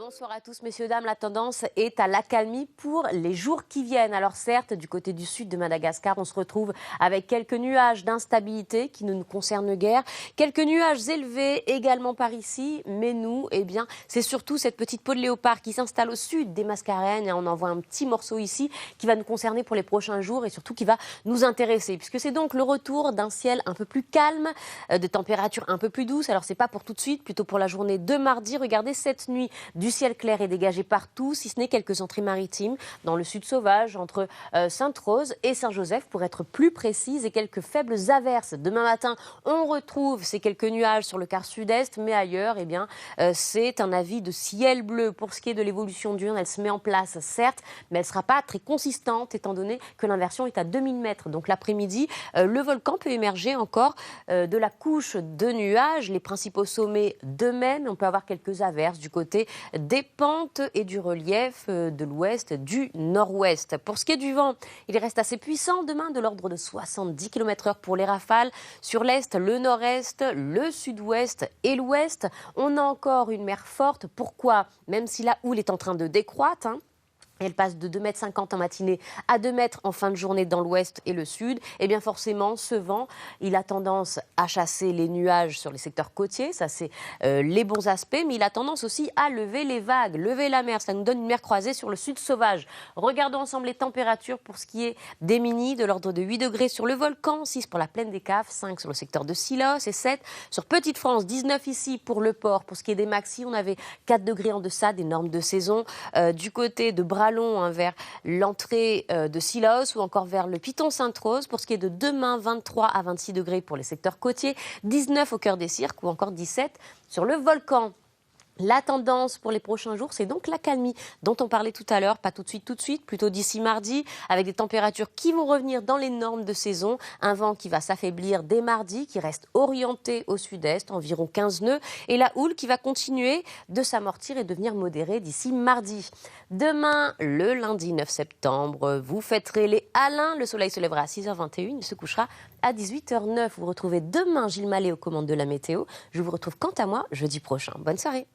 Bonsoir à tous, messieurs, dames. La tendance est à l'accalmie pour les jours qui viennent. Alors certes, du côté du sud de Madagascar, on se retrouve avec quelques nuages d'instabilité qui ne nous concernent guère. Quelques nuages élevés également par ici. Mais nous, eh bien, c'est surtout cette petite peau de léopard qui s'installe au sud des Mascarenhas. Et on en voit un petit morceau ici qui va nous concerner pour les prochains jours et surtout qui va nous intéresser. Puisque c'est donc le retour d'un ciel un peu plus calme, de températures un peu plus douces. Alors c'est pas pour tout de suite, plutôt pour la journée de mardi. Regardez cette nuit. Du ciel clair est dégagé partout, si ce n'est quelques entrées maritimes dans le sud sauvage, entre Sainte-Rose et Saint-Joseph, pour être plus précise, et quelques faibles averses. Demain matin, on retrouve ces quelques nuages sur le quart sud-est, mais ailleurs, eh bien, c'est un avis de ciel bleu. Pour ce qui est de l'évolution diurne, elle se met en place, certes, mais elle ne sera pas très consistante, étant donné que l'inversion est à 2000 mètres. Donc l'après-midi, le volcan peut émerger encore de la couche de nuages, les principaux sommets d'eux-mêmes. On peut avoir quelques averses du côté des pentes et du relief de l'ouest, du nord-ouest. Pour ce qui est du vent, il reste assez puissant demain, de l'ordre de 70 km/h pour les rafales. Sur l'est, le nord-est, le sud-ouest et l'ouest, on a encore une mer forte. Pourquoi ? Même si la houle est en train de décroître, elle passe de 2,50 m en matinée à 2 mètres en fin de journée dans l'ouest et le sud. Et bien forcément, ce vent, il a tendance à chasser les nuages sur les secteurs côtiers. Ça, c'est les bons aspects. Mais il a tendance aussi à lever les vagues, lever la mer. Ça nous donne une mer croisée sur le sud sauvage. Regardons ensemble les températures pour ce qui est des mini, de l'ordre de 8 degrés sur le volcan, 6 pour la plaine des Caves, 5 sur le secteur de Silos et 7 sur Petite-France, 19 ici pour le port. Pour ce qui est des maxi, on avait 4 degrés en deçà des normes de saison. Du côté de Bralon, vers l'entrée de Silos ou encore vers le Piton Sainte-Rose. Pour ce qui est de demain, 23 à 26 degrés pour les secteurs côtiers, 19 au cœur des cirques ou encore 17 sur le volcan. La tendance pour les prochains jours, c'est donc l'accalmie dont on parlait tout à l'heure, pas tout de suite, plutôt d'ici mardi, avec des températures qui vont revenir dans les normes de saison, un vent qui va s'affaiblir dès mardi, qui reste orienté au sud-est, environ 15 nœuds, et la houle qui va continuer de s'amortir et devenir modérée d'ici mardi. Demain, le lundi 9 septembre, vous fêterez les Halins, le soleil se lèvera à 6h21, il se couchera à 18h09. Vous retrouvez demain Gilles Mallet aux commandes de la météo. Je vous retrouve quant à moi jeudi prochain. Bonne soirée.